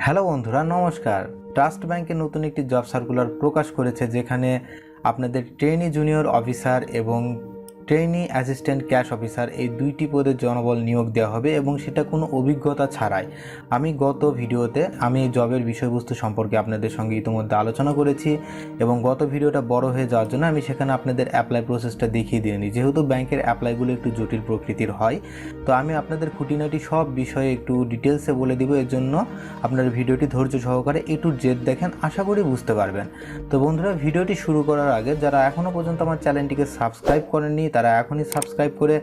Hello বন্ধুরা, নমস্কার। Trust ব্যাংকে নতুন একটি জব সার্কুলার প্রকাশ করেছে, যেখানে আপনাদের ট্রেনি জুনিয়র অফিসার এবং ট্রেনি অ্যাসিস্ট্যান্ট ক্যাশ অফিসার এই দুইটি পদে জনবল নিয়োগ দেওয়া হবে এবং সেটা কোনো অভিজ্ঞতা ছাড়াই। আমি গত ভিডিওতে এই জবের বিষয়বস্তু সম্পর্কে আপনাদের সঙ্গে ইতিমধ্যে আলোচনা করেছি এবং গত ভিডিওটা বড় হয়ে যাওয়ার জন্য আমি সেখানে আপনাদের অ্যাপ্লাই প্রসেসটা দেখিয়ে দিইনি, যেহেতু ব্যাংকের অ্যাপ্লাইগুলো একটু জটিল প্রকৃতির হয়। তো আমি আপনাদের খুঁটিনাটি সব বিষয়ে একটু ডিটেলসে বলে দিব, এর জন্য আপনার ভিডিওটি ধৈর্য সহকারে A to Z দেখেন, আশা করি বুঝতে পারবেন। তো বন্ধুরা, ভিডিওটি শুরু করার আগে যারা এখনও পর্যন্ত আমার চ্যানেলটিকে সাবস্ক্রাইব করেননি তারা এখনই সাবস্ক্রাইব করে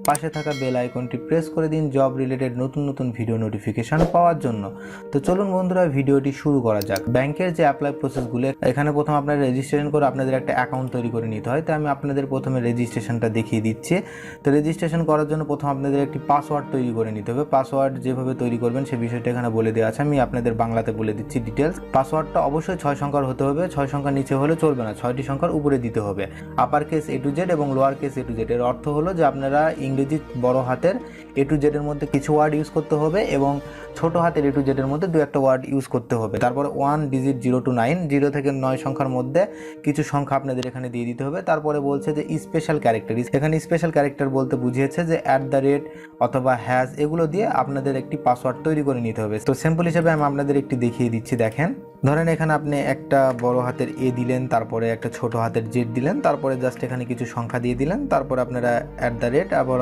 পাশে থাকা বেল আইকনটি প্রেস করে দিন জব রিলেটেড নতুন নতুন ভিডিও নোটিফিকেশান পাওয়ার জন্য। তো চলুন বন্ধুরা, ভিডিওটি শুরু করা যাক। ব্যাংকের যে অ্যাপ্লাই প্রসেসগুলো, এখানে প্রথম আপনারা রেজিস্ট্রেশন করে আপনাদের একটা অ্যাকাউন্ট তৈরি করে নিতে হয়। তো আমি আপনাদের প্রথমে রেজিস্ট্রেশনটা দেখিয়ে দিচ্ছি। তো রেজিস্ট্রেশন করার জন্য প্রথম আপনাদের একটি পাসওয়ার্ড তৈরি করে নিতে হবে। পাসওয়ার্ড যেভাবে তৈরি করবেন সে বিষয়টা এখানে বলে দেওয়া আছে, আমি আপনাদের বাংলাতে বলে দিচ্ছি ডিটেলস। পাসওয়ার্ডটা অবশ্যই 6 সংখ্যার হতে হবে, 6 সংখ্যার নিচে হলে চলবে না, 6টি সংখ্যার উপরে দিতে হবে। Upper case A to Z এবং lower case A to Z। এর অর্থ হলো যে আপনারা ইংরেজি বড় হাতের A to Z এর মধ্যে কিছু ওয়ার্ড ইউজ করতে হবে এবং ছোট হাতের A to Z এর মধ্যে দু একটা ওয়ার্ড ইউজ করতে হবে। তারপরে 1 ডিজিট 0 to 9, 0 থেকে 9 সংখ্যার মধ্যে কিছু সংখ্যা আপনাদের এখানে দিয়ে দিতে হবে। তারপরে বলছে যে স্পেশাল ক্যারেক্টার, এখানে স্পেশাল ক্যারেক্টার বলতে বুঝিয়েছে যে @ অথবা হ্যাশ, এগুলো দিয়ে আপনাদের একটি পাসওয়ার্ড তৈরি করে নিতে হবে। তো সিম্পল হিসেবে আমি আপনাদের একটি দেখিয়ে দিচ্ছি। দেখেন, ধরেন এখানে আপনি একটা বড় হাতের A দিলেন, তারপরে একটা ছোট হাতের Z দিলেন, তারপরে জাস্ট এখানে কিছু সংখ্যা দিয়ে দিলেন, তারপরে আপনারা @ আবার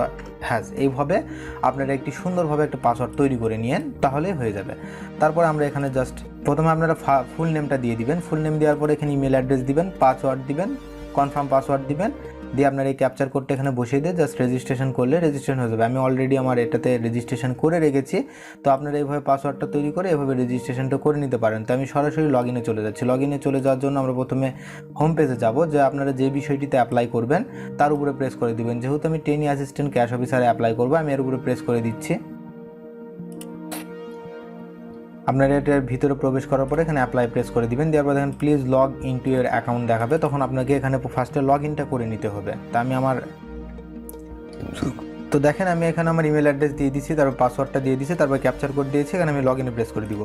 হ্যাশ, এইভাবে আপনারা একটি সুন্দরভাবে একটা পাসওয়ার্ড তৈরি করে নিয়েন, তাহলেই হয়ে যাবে। তারপর আমরা এখানে জাস্ট প্রথমে আপনারা ফুল নেমটা দিয়ে দিবেন। ফুল নেম দেওয়ার পরে এখানে ইমেল অ্যাড্রেস দিবেন, পাসওয়ার্ড দিবেন, কনফার্ম পাসওয়ার্ড দিবেন, দিয়ে আপনার এই ক্যাপচার কোডটা এখানে বসিয়ে দিয়ে জাস্ট রেজিস্ট্রেশন করলে রেজিস্ট্রেশন হয়ে যাবে। আমি অলরেডি আমার এটাতে রেজিস্ট্রেশন করে রেখেছি। তো আপনারা এইভাবে পাসওয়ার্ডটা তৈরি করে এভাবে রেজিস্ট্রেশনটা করে নিতে পারেন। তো আমি সরাসরি লগ ইনে চলে যাচ্ছি। লগ ইনে চলে যাওয়ার জন্য আমরা প্রথমে হোম পেজে যাব, যে আপনারা যে বিষয়টিতে অ্যাপ্লাই করবেন তার উপরে প্রেস করে দিবেন। যেহেতু আমি ট্রেনি অ্যাসিস্ট্যান্ট ক্যাশ অফিসারে অ্যাপ্লাই করবো, আমি এর উপরে প্রেস করে দিচ্ছি। আপনারা এটার ভিতরে প্রবেশ করার পরে এখানে অ্যাপ্লাই প্রেস করে দিবেন। দেওয়ার পর দেখেন please log in to your account দেখাবে, তখন আপনাকে এখানে ফার্স্টে লগ ইনটা করে নিতে হবে। তা আমি তো দেখেন আমি এখানে আমার ইমেল অ্যাড্রেস দিয়ে দিচ্ছি, তারপর পাসওয়ার্ডটা দিয়ে দিচ্ছি, তারপর ক্যাপচার কোড দিয়েছি, এখানে আমি লগ ইনে প্রেস করে দিব।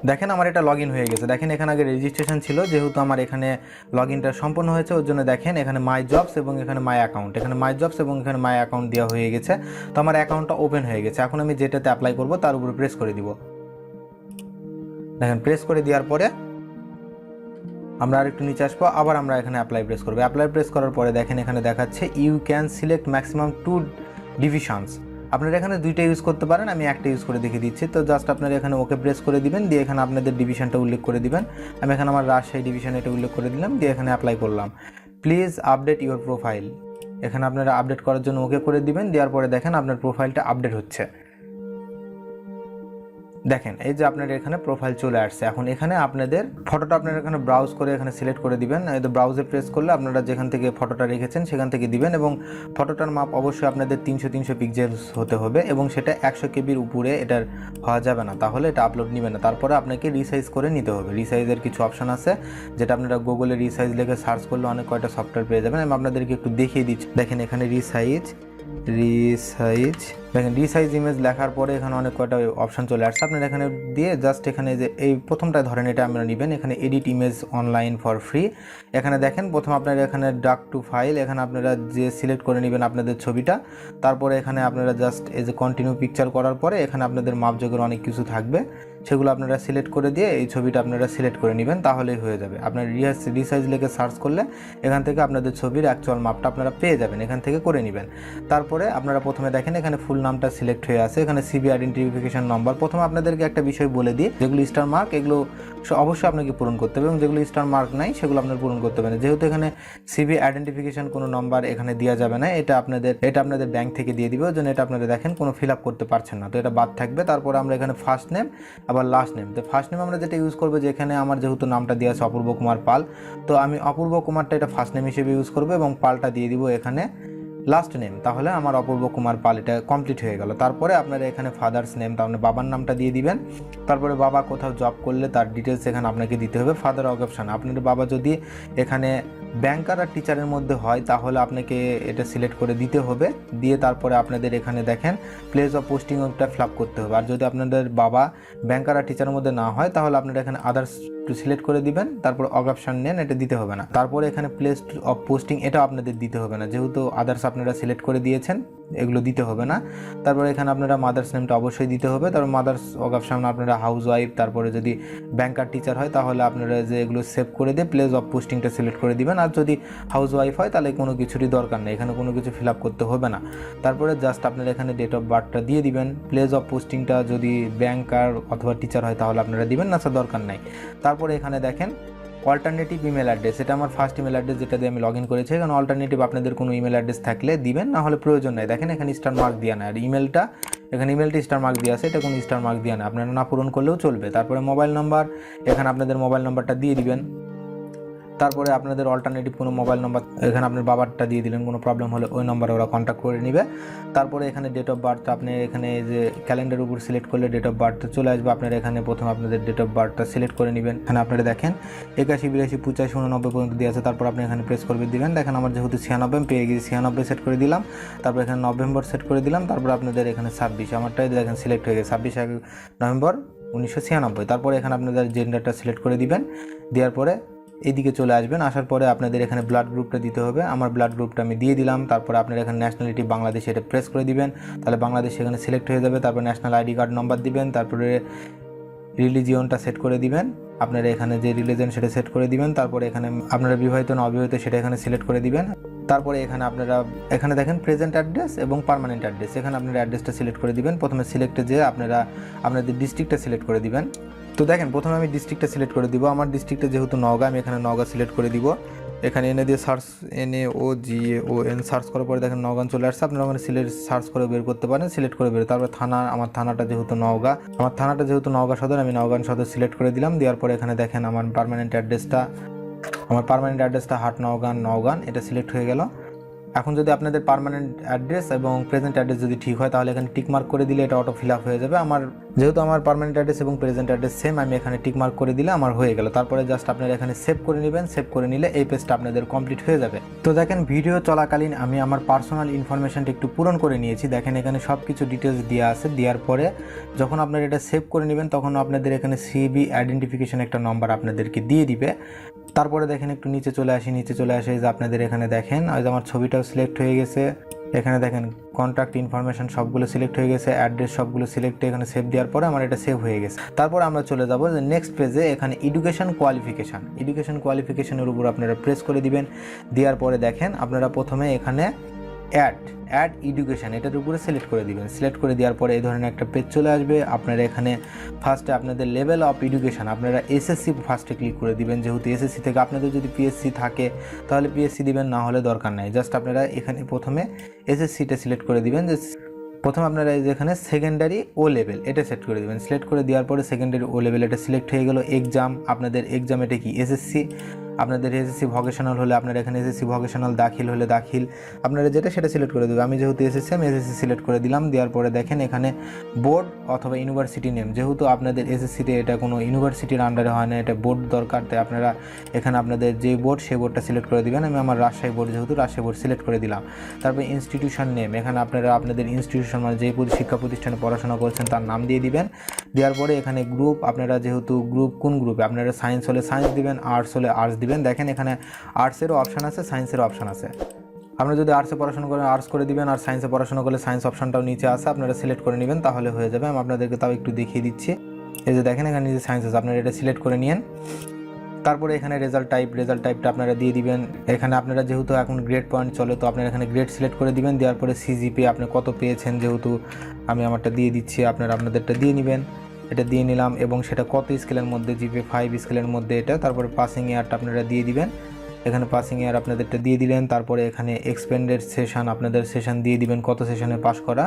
দেখেন আমার এটা লগ ইন হয়ে গেছে। দেখেন এখানে আগে রেজিস্ট্রেশন ছিল, যেহেতু আমার এখানে লগ ইনটা সম্পন্ন হয়েছে ওর জন্য দেখেন এখানে মাই জবস এবং এখানে মাই অ্যাকাউন্ট, এখানে মাই জবস এবং এখানে মাই অ্যাকাউন্ট দেওয়া হয়ে গেছে। তো আমার অ্যাকাউন্টটা ওপেন হয়ে গেছে। এখন আমি যেটাতে অ্যাপ্লাই করব তার উপরে প্রেস করে দিব। দেখেন প্রেস করে দেওয়ার পরে আমরা আরেকটু নিচে আসবো, আবার আমরা এখানে অ্যাপ্লাই প্রেস করবো। অ্যাপ্লাই প্রেস করার পরে দেখেন এখানে দেখাচ্ছে you can select maximum 2 divisions. আপনারা এখানে দুইটা ইউজ করতে পারেন, আমি একটা ইউজ করে দেখিয়ে দিচ্ছি। তো জাস্ট আপনারা এখানে ওকে প্রেস করে দিবেন, দিয়ে এখানে আপনাদের ডিভিশনটা উল্লেখ করে দিবেন। আমি এখানে আমার রাজশাহী ডিভিশন এটা উল্লেখ করে দিলাম, দিয়ে এখানে অ্যাপ্লাই করলাম। প্লিজ আপডেট ইউর প্রোফাইল, এখানে আপনারা আপডেট করার জন্য ওকে করে দিবেন। দেওয়ার পরে দেখেন আপনার প্রোফাইলটা আপডেট হচ্ছে। দেখেন এই যে আপনার এখানে প্রোফাইল চলে আসছে। এখন এখানে আপনাদের ফটোটা আপনারা এখানে ব্রাউজ করে এখানে সিলেক্ট করে দিবেন। এই তো ব্রাউজে প্রেস করলে আপনারা যেখান থেকে ফটোটা রেখেছেন সেখান থেকে দিবেন এবং ফটোটার মাপ অবশ্যই আপনাদের 300 পিক্সেলস হতে হবে এবং সেটা 100 কেবির উপরে এটার হওয়া যাবে না, তাহলে এটা আপলোড নেবে না। তারপরে আপনাকে রিসাইজ করে নিতে হবে। রিসাইজের কিছু অপশন আছে, যেটা আপনারা গুগলে রিসাইজ লিখে সার্চ করলে অনেক কয়টা সফটওয়্যার পেয়ে যাবেন। আমি আপনাদেরকে একটু দেখিয়ে দিচ্ছি। দেখেন এখানে রিসাইজ, দেখেন রিসাইজ ইমেজ লেখার পরে এখানে অনেক কয়টা অপশন চলে আসছে। আপনারা এখানে দিয়ে জাস্ট এখানে যে এই প্রথমটা ধরেন এটা আপনারা নেবেন, এখানে edit image online for free. এখানে দেখেন প্রথম আপনারা এখানে ডাক টু ফাইল, এখানে আপনারা যে সিলেক্ট করে নেবেন আপনাদের ছবিটা। তারপরে এখানে আপনারা জাস্ট এই যে কন্টিনিউ পিকচার করার পরে এখানে আপনাদের মাপযোগের অনেক কিছু থাকবে, সেগুলো আপনারা সিলেক্ট করে দিয়ে এই ছবিটা আপনারা সিলেক্ট করে নেবেন, তাহলেই হয়ে যাবে। আপনার রিসাইজ লিখে সার্চ করলে এখান থেকে আপনাদের ছবির অ্যাকচুয়াল মাপটা আপনারা পেয়ে যাবেন, এখান থেকে করে নেবেন। তারপরে আপনারা প্রথমে দেখেন এখানে ফুল নামটা সিলেক্ট হয়ে আছে, এখানে সিবি আইডেন্টিফিকেশন নম্বর। প্রথমে আপনাদেরকে একটা বিষয় বলে দিই, যেগুলো স্টার মার্ক এগুলো অবশ্যই আপনাকে পূরণ করতে হবে এবং যেগুলো স্টার মার্ক নাই সেগুলো আপনার পূরণ করতে হবে না। যেহেতু এখানে সিবি আইডেন্টিফিকেশন কোনো নম্বর এখানে দেওয়া যাবে না, এটা আপনাদের ব্যাংক থেকে দিয়ে দিবে, ওই জন্য এটা আপনারা দেখেন কোনো ফিল আপ করতে পারছেন না, তো এটা বাদ থাকবে। তারপরে আমরা এখানে ফার্স্ট নেম আবার লাস্ট নেম। তো ফার্স্ট নেম আমরা যেটা ইউজ করবো, যেখানে আমার যেহেতু নামটা দেওয়া আছে অপূর্ব কুমার পাল, তো আমি অপূর্ব কুমারটা এটা ফার্স্ট নেম হিসেবে ইউজ করবো এবং পালটা দিয়ে দিব এখানে লাস্ট নেম, তাহলে আমার অপূর্ব কুমার পাল এটা কমপ্লিট হয়ে গেল। তারপরে আপনারা এখানে ফাদার্স নেম, তার মানে বাবার নামটা দিয়ে দিবেন। তারপরে বাবা কোথাও জব করলে তার ডিটেলস এখানে আপনাকে দিতে হবে। ফাদার অপশন, আপনাদের বাবা যদি এখানে ব্যাংকার আর টিচারের মধ্যে হয় তাহলে আপনাকে এটা সিলেক্ট করে দিতে হবে। দিয়ে তারপরে আপনাদের এখানে দেখেন প্লেস অফ পোস্টিং ওটা ফিল আপ করতে হবে। আর যদি আপনাদের বাবা ব্যাংকার আর টিচারের মধ্যে না হয় তাহলে আপনারা এখানে আদার্স সিলেক্ট করে দিবেন। তারপর অপশন নেন, এটা দিতে হবে না। তারপরে এখানে প্লেস অফ পোস্টিং এটা আপনাদের দিতে হবে না, যেহেতু আদার্স আপনারা সিলেক্ট করে দিয়েছেন, এগুলো দিতে হবে না। তারপরে এখানে আপনারা মাদার্স নেমটা অবশ্যই দিতে হবে। তারপর মাদার্স অপশন আপনারা হাউস ওয়াইফ, তারপরে যদি ব্যাংকার টিচার হয় তাহলে আপনারা যে এগুলো সেভ করে দিয়ে প্লেস অফ পোস্টিংটা সিলেক্ট করে দিবেন। আর যদি হাউস ওয়াইফ হয় তাহলে কোনো কিছুরই দরকার নেই, এখানে কোনো কিছু ফিল আপ করতে হবে না। তারপরে জাস্ট আপনারা এখানে ডেট অফ বার্থটা দিয়ে দিবেন। প্লেস অফ পোস্টিংটা যদি ব্যাংকার অথবা টিচার হয় তাহলে আপনারা দিবেন না, স্যার দরকার নাই। তারপরে এখানে দেখেন অল্টারনেটিভ ইমেল অ্যাড্রেস, এটা আমার ফার্স্ট ইমেল অ্যাড্রেস যেটা দিয়ে আমি লগ ইন করেছি। এখানে অল্টারনেটিভ আপনাদের কোনো ইমেল অ্যাড্রেস থাকলে দিবেন, না হলে প্রয়োজন নাই। দেখেন এখানে স্টার মার্ক দেওয়া না, আর ইমেলটা এখানে ইমেলটি স্টার মার্ক দিয়ে আছে, এটা কোনো স্টার মার্ক দেওয়া না, আপনারা না পূরণ করলেও চলবে। তারপরে মোবাইল নাম্বার, এখানে আপনাদের মোবাইল নাম্বারটা দিয়ে দিবেন। তারপরে আপনাদের অল্টারনেটিভ কোনো মোবাইল নাম্বার এখানে আপনার বাবারটা দিয়ে দিলেন, কোনো প্রবলেম হলে ওই নাম্বারে ওরা কন্ট্যাক্ট করে নেবে। তারপরে এখানে ডেট অফ বার্থ আপনি এখানে যে ক্যালেন্ডার উপর সিলেক্ট করলে ডেট অফ বার্থ চলে আসবে। আপনারা এখানে প্রথম আপনাদের ডেট অফ বার্থটা সিলেক্ট করে নেবেন। এখানে আপনারা দেখেন 81, 82, 85, 89 পর্যন্ত দিয়ে আছে। তারপর আপনি এখানে প্রেস করে দিবেন। দেখেন আমার যেহেতু 96 পেয়ে গেছি, 96 সেট করে দিলাম। তারপর এখানে নভেম্বর সেট করে দিলাম। তারপর আপনাদের এখানে 26, আমারটাই দেখেন সিলেক্ট হয়ে গেছে 26 নভেম্বর 1996। তারপরে এখানে আপনাদের জেন্ডারটা সিলেক্ট করে দিবেন। দেওয়ার পরে এইদিকে চলে আসবেন। আসার পরে আপনাদের এখানে ব্লাড গ্রুপটা দিতে হবে। আমার ব্লাড গ্রুপটা আমি দিয়ে দিলাম। তারপরে আপনারা এখানে ন্যাশনালিটি বাংলাদেশ এটা প্রেস করে দিবেন, তাহলে বাংলাদেশ এখানে সিলেক্ট হয়ে যাবে। তারপর ন্যাশনাল আইডি কার্ড নাম্বার দিবেন। তারপরে রিলিজিয়নটা সেট করে দিবেন, আপনারা এখানে যে রিলিজিয়ন সেটা সেট করে দিবেন। তারপরে এখানে আপনারা বিবাহিত না অবিবাহিত সেটা এখানে সিলেক্ট করে দিবেন। তারপরে এখানে আপনারা এখানে দেখেন প্রেজেন্ট অ্যাড্রেস এবং পার্মানেন্ট অ্যাড্রেস, এখানে আপনারা অ্যাড্রেসটা সিলেক্ট করে দিবেন। প্রথমে সিলেক্টে যে আপনারা আপনাদের ডিস্ট্রিক্টটা সিলেক্ট করে দিবেন। তো দেখেন প্রথমে আমি ডিস্ট্রিক্টটা সিলেক্ট করে দিব। আমার ডিস্ট্রিক্টে যেহেতু নওগাঁ, আমি এখানে নওগাঁ সিলেক্ট করে দিব। এখানে এনে দিয়ে সার্চ, NAOGAON সার্চ করার পরে দেখেন নওগাঁ চলে আসছে। আপনারা ওখানে সিলেক্ট সার্চ করে বের করতে পারেন, সিলেক্ট করে বের। তারপর থানা, আমার থানাটা যেহেতু নওগাঁ, আমার থানাটা যেহেতু নওগাঁ সদর, আমি নওগাঁ সদর সিলেক্ট করে দিলাম। দেওয়ার পরে এখানে দেখেন আমার পার্মানেন্ট অ্যাড্রেসটা হাট নওগাঁ এটা সিলেক্ট হয়ে গেল। এখন যদি আপনাদের পার্মানেন্ট অ্যাড্রেস এবং প্রেজেন্ট অ্যাড্রেস যদি ঠিক হয় তাহলে এখানে টিক মার্ক করে দিলে এটা অটো ফিল আপ হয়ে যাবে। আমার যেহেতু আমার পার্মানেন্ট অ্যাড্রেস এবং প্রেজেন্ট অ্যাড্রেস সেম, আমি এখানে টিক মার্ক করে দিলে আমার হয়ে গেল। তারপরে জাস্ট আপনারা এখানে সেভ করে নেবেন। সেভ করে নিলে এই পেজটা আপনাদের কমপ্লিট হয়ে যাবে। তো দেখেন ভিডিও চলাকালীন আমি আমার পার্সোনাল ইনফরমেশনটা একটু পূরণ করে নিয়েছি। দেখেন এখানে সব কিছু ডিটেলস দেওয়া আছে। দেওয়ার পরে যখন আপনারা এটা সেভ করে নেবেন তখন আপনাদের এখানে সিবি আইডেন্টিফিকেশন একটা নম্বর আপনাদেরকে দিয়ে দিবে। তারপরে দেখেন একটু নিচে চলে আসে যে আপনাদের এখানে দেখেন আজ আমার ছবিটাও সিলেক্ট হয়ে গেছে। এখানে দেখেন কন্ট্যাক্ট ইনফরমেশন সবগুলো সিলেক্ট হয়ে গেছে, অ্যাড্রেস সবগুলো সিলেক্ট, এখানে সেভ দেওয়ার পরে আমার এটা সেভ হয়ে গেছে। তারপর আমরা চলে যাব যে নেক্সট পেজে। এখানে এডুকেশন কোয়ালিফিকেশনের উপর আপনারা প্রেস করে দিবেন। দেওয়ার পরে দেখেন আপনারা প্রথমে এখানে অ্যাড এডুকেশন এটার উপরে সিলেক্ট করে দিবেন। সিলেক্ট করে দেওয়ার পরে এই ধরনের একটা পেজ চলে আসবে। আপনারা এখানে ফার্স্টে আপনাদের লেভেল অফ এডুকেশন আপনারা এসএসসি ফার্স্টে ক্লিক করে দিবেন। যেহেতু এসএসসি থেকে আপনাদের যদি পিএসসি থাকে তাহলে পিএসসি দিবেন, না হলে দরকার নাই। জাস্ট আপনারা এখানে প্রথমে এসএসসিটা সিলেক্ট করে দিবেন। যে প্রথমে আপনারা এই যে এখানে সেকেন্ডারি ও লেভেল এটা সেট করে দেবেন। সিলেক্ট করে দেওয়ার পরে সেকেন্ডারি ও লেভেল এটা সিলেক্ট হয়ে গেল। এক্সাম আপনাদের এক্সাম এটা কি এসএসসি, আপনাদের এসএসসি ভোকেশনাল হলে আপনারা এখানে এসএসসি ভোকেশনাল, দাখিল হলে দাখিল, আপনারা যেটা সেটা সিলেক্ট করে দেবেন। আমি যেহেতু এসএসসি আমি এসএসসি সিলেক্ট করে দিলাম। দেওয়ার পরে দেখেন এখানে বোর্ড অথবা ইউনিভার্সিটি নেম, যেহেতু আপনাদের এসএসসিতে এটা কোনো ইউনিভার্সিটির আন্ডারে হয় না, এটা বোর্ড দরকার, তাই আপনারা এখানে আপনাদের যে বোর্ড সেই বোর্ডটা সিলেক্ট করে দিবেন। আমি আমার রাজশাহী বোর্ড, যেহেতু রাজশাহী বোর্ড সিলেক্ট করে দিলাম। তারপরে ইনস্টিটিউশন নেম, এখানে আপনারা আপনাদের ইনস্টিটিউশন মানে যে শিক্ষা প্রতিষ্ঠানে পড়াশোনা করছেন তার নাম দিয়ে দিবেন। দেওয়ার পরে এখানে গ্রুপ, আপনারা যেহেতু গ্রুপ কোন গ্রুপে, আপনারা সায়েন্স হলে সায়েন্স দিবেন, আর্টস হলে আর্টস দিবেন। দেখেন এখানে আর্টসেরও অপশান আছে, সায়েন্সেরও অপশান আছে। আপনারা যদি আর্টসে পড়াশোনা করেন আর্টস করে দিবেন, আর সায়েন্সে পড়াশোনা করলে সায়েন্স অপশানটাও নিচে আছে, আপনারা সিলেক্ট করে নেবেন, তাহলে হয়ে যাবে। আমি আপনাদেরকে তাও একটু দেখিয়ে দিচ্ছি। এই যে দেখেন এখানে যে সায়েন্স আছে, আপনারা এটা সিলেক্ট করে নিন। তারপরে এখানে রেজাল্ট টাইপটা আপনারা দিয়ে দিবেন। এখানে আপনারা যেহেতু এখন গ্রেড পয়েন্ট চলে, তো আপনারা এখানে গ্রেড সিলেক্ট করে দিবেন। দেওয়ার পরে সিজিপি আপনি কত পেয়েছেন, যেহেতু আমি আমারটা দিয়ে দিচ্ছি, আপনারা আপনাদেরটা দিয়ে নেবেন। এটা দিয়ে নিলাম এবং সেটা কত স্কেলের মধ্যে, জিপি 5 স্কেলের মধ্যে এটা। তারপরে পাসিং ইয়ারটা আপনারা দিয়ে দিবেন। এখানে পাসিং ইয়ার আপনাদেরটা দিয়ে দিলেন। তারপরে এখানে এক্সপেন্ডেড সেশন, আপনাদের সেশন দিয়ে দিবেন, কত সেশনে পাস করা,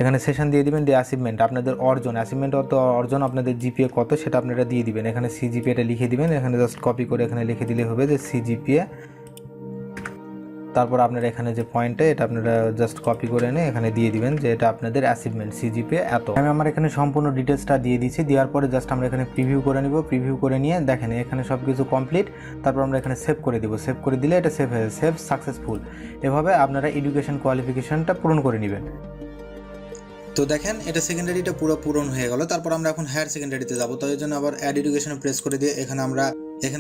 এখানে সেশন দিয়ে দিবেন। দিয়ে অ্যাচিভমেন্ট, আপনাদের অ্যাচিভমেন্ট অর্জন আপনাদের জিপিএ কত সেটা আপনারা দিয়ে দিবেন। এখানে সিজিপিএটা লিখে দিবেন। এখানে জাস্ট কপি করে এখানে লিখে দিলে হবে যে সিজিপিএ তারপর আপনারা এখানে যে পয়েন্টটা এটা আপনারা জাস্ট কপি করে এনে এখানে দিয়ে দিবেন যে এটা আপনাদের অ্যাচিভমেন্ট সিজিপিএ এত। আমি আমার এখানে সম্পূর্ণ ডিটেলসটা দিয়ে দিচ্ছি, দেওয়ার পরে জাস্ট আমরা এখানে প্রিভিউ করে নিব। প্রিভিউ করে নিয়ে দেখেন এখানে সব কিছু কমপ্লিট, তারপর আমরা এখানে সেভ করে দিব। সেভ করে দিলে এটা সেভ হয়ে সেভ সাকসেসফুল। এভাবে আপনারা এডুকেশন কোয়ালিফিকেশনটা পূরণ করে নেবেন। তো দেখেন এটা সেকেন্ডারিটা পুরো পূরণ হয়ে গেল। তারপর আমরা এখন হায়ার সেকেন্ডারিতে যাব। তো এই জন্য আবার অ্যাড এডুকেশনে প্রেস করে দিয়ে এখানে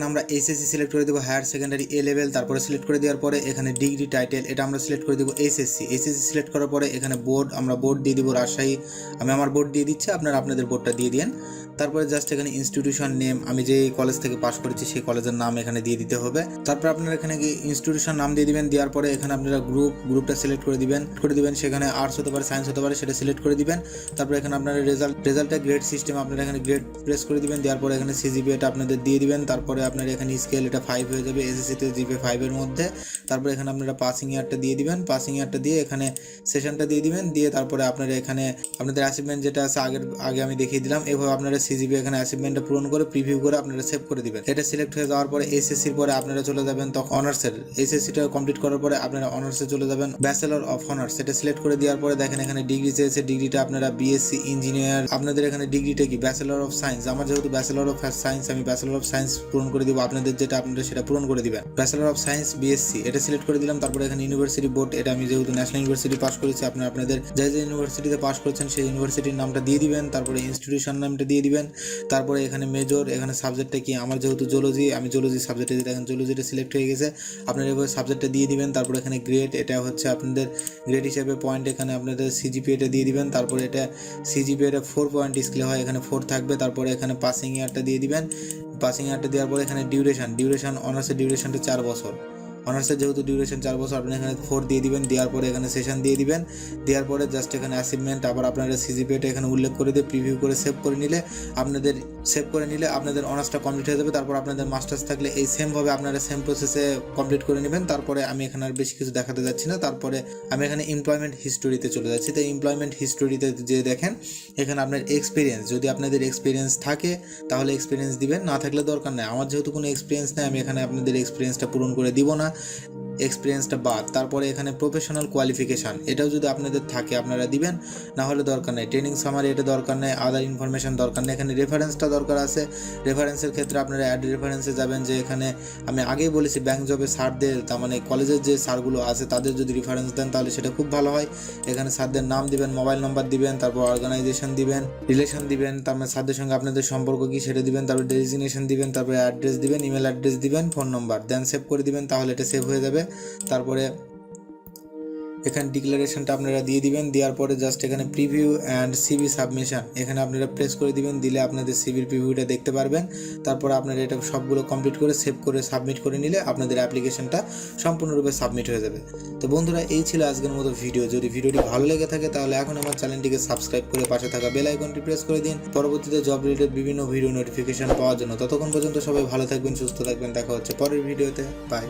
আমরা এসএসসি সিলেক্ট করে দেবো, হায়ার সেকেন্ডারি এ লেভেল। তারপরে সিলেক্ট করে দেওয়ার পরে এখানে ডিগ্রি টাইটেল এটা আমরা সিলেক্ট করে দেবো এসএসসি। সিলেক্ট করার পরে এখানে বোর্ড আমরা বোর্ড দিয়ে দিব রাজশাহী। আমি আমার বোর্ড দিয়ে দিচ্ছি, আপনারা আপনাদের বোর্ডটা দিয়ে দিন। তারপরে জাস্ট এখানে ইনস্টিটিউশন নেম, আমি যে কলেজ থেকে পাস করেছি সেই কলেজের নাম এখানে দিয়ে দিতে হবে। তারপর আপনারা এখানে ইনস্টিটিউশন নাম দিয়ে দিবেন। দেওয়ার পরে এখানে আপনারা গ্রুপটা সিলেক্ট করে দিবেন। সেখানে আর্টস হতে পারে, সায়েন্স হতে পারে, সেটা সিলেক্ট করে দিবেন। তারপর এখানে আপনারা রেজাল্টটা গ্রেড সিস্টেম আপনারা এখানে গ্রেড প্রেস করে দিবেন। দেওয়ার পরে এখানে সিজিপিএটা আপনাদের দিয়ে দিবেন। তারপরে আপনারা এখানে স্কেল এটা 5 হয়ে যাবে, এসএসসিতে জিপিএ 5 এর মধ্যে। তারপরে এখানে আপনারা পাসিং ইয়ারটা দিয়ে দিবেন। পাসিং ইয়ারটা দিয়ে এখানে সেশনটা দিয়ে দিবেন। দিয়ে তারপরে আপনারা এখানে আপনাদের অ্যাচিভমেন্ট যেটা আছে আগে আমি দেখিয়ে দিলাম, এভাবে আপনারা সিজিপিএ এখানে অ্যাচিভমেন্টটা পূরণ করে প্রিভিউ করে আপনারা সেভ করে দিবেন। এটা সিলেক্ট হয়ে যাওয়ার পরে এসএসসির পরে আপনারা চলে যাবেন তখন অনার্সের। এসএসসিটা কমপ্লিট করার পরে আপনারা অনার্সে চলে যাবেন, ব্যাচেলর অফ অনার্স। সেটা সিলেক্ট করে দেওয়ার পরে দেখেন এখানে ডিগ্রি চেয়েছে, ডিগ্রিটা আপনারা বিএসসি ইঞ্জিনিয়ার। আপনাদের এখানে ডিগ্রিটা কি ব্যাচেলর অফ সায়েন্স। আমার যেহেতু ব্যাচেলর অফ সায়েন্স, আমি ব্যাচেলর অফ সায়েন্স পূরণ করে দিব। আপনাদের যেটা আপনারা সেটা পূরণ করে দিবেন, ব্যাচেলর অফ সায়েন্স বিএসসি এটা সিলেক্ট করে দিলাম। তারপরে এখানে ইউনিভার্সিটি বোর্ড, এটা আমি যেহেতু ন্যাশনাল ইউনিভার্সিটি পাস করেছি, আপনারা আপনাদের যে ইউনিভার্সিটিতে পাস করেছেন সেই ইউনিভার্সিটির নামটা দিয়ে দিবেন। তারপরে ইনস্টিটিউশন নামটা দিয়ে দিবেন। তারপরে এখানে মেজর, এখানে সাবজেক্টটা কি, আমার যেহেতু জুলজি, আমি জুলজি সাবজেক্টে দিয়ে দেখেন জুলজিটা সিলেক্ট হয়ে গেছে। আপনারা এভাবে সাবজেক্টটা দিয়ে দিবেন। তারপরে এখানে গ্রেড, এটা হচ্ছে আপনাদের গ্রেড হিসেবে পয়েন্ট, এখানে আপনাদের সিজিপিএটা দিয়ে দিবেন। তারপরে এটা সিজিপিএটা 4 পয়েন্ট স্কেলে হয়, এখানে 4 থাকবে। তারপরে এখানে পাসিং ইয়ারটা দিয়ে দিবেন। পাসিং ইয়ারটা দেওয়ার পরে এখানে ডিউরেশন অনার্সের ডিউরেশনটা 4 বছর। অনার্সের যেহেতু ডিউরেশন 4 বছর, আপনি এখানে 4 দিয়ে দিবেন। দেওয়ার পরে এখানে সেশন দিয়ে দিবেন। দেওয়ার পরে জাস্ট এখানে অ্যাচিভমেন্ট আবার আপনারা সিজিপিএটা এখানে উল্লেখ করে দিয়ে প্রিভিউ করে সেভ করে নিলে আপনাদের অনার্সটা কমপ্লিট হয়ে যাবে। তারপর আপনাদের মাস্টার্স থাকলে এই সেমভাবে আপনারা সেম প্রসেসে কমপ্লিট করে নেবেন। তারপরে আমি এখানে আর বেশি কিছু দেখাতে যাচ্ছি না। তারপরে আমি এখানে এমপ্লয়মেন্ট হিস্টোরিতে চলে যাচ্ছি। তো এমপ্লয়মেন্ট হিস্টোরিতে যে দেখেন এখানে আপনার এক্সপিরিয়েন্স, যদি আপনাদের এক্সপিরিয়েন্স থাকে তাহলে এক্সপিরিয়েন্স দিবেন, না থাকলে দরকার নেই। আমার যেহেতু কোনো এক্সপিরিয়েন্স নেই, আমি এখানে আপনাদের এক্সপিরিয়েন্সটা পূরণ করে দিব না, এক্সপিরিয়েন্সটা বাদ। তারপরে এখানে প্রফেশনাল কোয়ালিফিকেশান এটাও যদি আপনাদের থাকে আপনারা দিবেন, না হলে দরকার নেই। ট্রেনিং সামারি এটা দরকার নেই, আদার ইনফরমেশন দরকার নেই। এখানে রেফারেন্সটা দরকার আছে। রেফারেন্সের ক্ষেত্রে আপনারা অ্যাড রেফারেন্সে যাবেন, যে এখানে আমি আগেই বলেছি ব্যাংক জবে স্যারদের, তার মানে কলেজের যে স্যারগুলো আছে তাদের যদি রেফারেন্স দেন তাহলে সেটা খুব ভালো হয়। এখানে স্যারদের নাম দিবেন, মোবাইল নাম্বার দিবেন, তারপর অর্গানাইজেশন দিবেন, রিলেশন দিবেন, তারপরে স্যারদের সঙ্গে আপনাদের সম্পর্ক কি সেটা দিবেন, তারপর ডেজিগনেশন দিবেন, তারপরে অ্যাড্রেস দিবেন, ইমেল অ্যাড্রেস দিবেন, ফোন নাম্বার দেন সেভ করে দিবেন, তাহলে এটা সেভ হয়ে যাবে। তারপরে এখানে ডিক্লারেশনটা আপনারা দিয়ে দিবেন। দেওয়ার পরে জাস্ট এখানে প্রিভিউ অ্যান্ড সিভি সাবমিশন এখানে আপনারা প্রেস করে দিবেন। দিলে আপনাদের সিভির প্রিভিউটা দেখতে পারবেন। তারপর আপনারা এটা সবগুলো কমপ্লিট করে সেভ করে সাবমিট করে নিলে আপনাদের অ্যাপ্লিকেশনটা সম্পূর্ণরূপে সাবমিট হয়ে যাবে। তো বন্ধুরা, এই ছিল আজকের মতো ভিডিও। যদি ভিডিওটি ভালো লেগে থাকে তাহলে এখন আমার চ্যানেলটিকে সাবস্ক্রাইব করে পাশে থাকা বেল আইকনটি প্রেস করে দিন পরবর্তীতে জব রিলেটেড বিভিন্ন ভিডিও নোটিফিকেশন পাওয়ার জন্য। ততক্ষণ পর্যন্ত সবাই ভালো থাকবেন, সুস্থ থাকবেন। দেখা হচ্ছে পরের ভিডিওতে। বাই।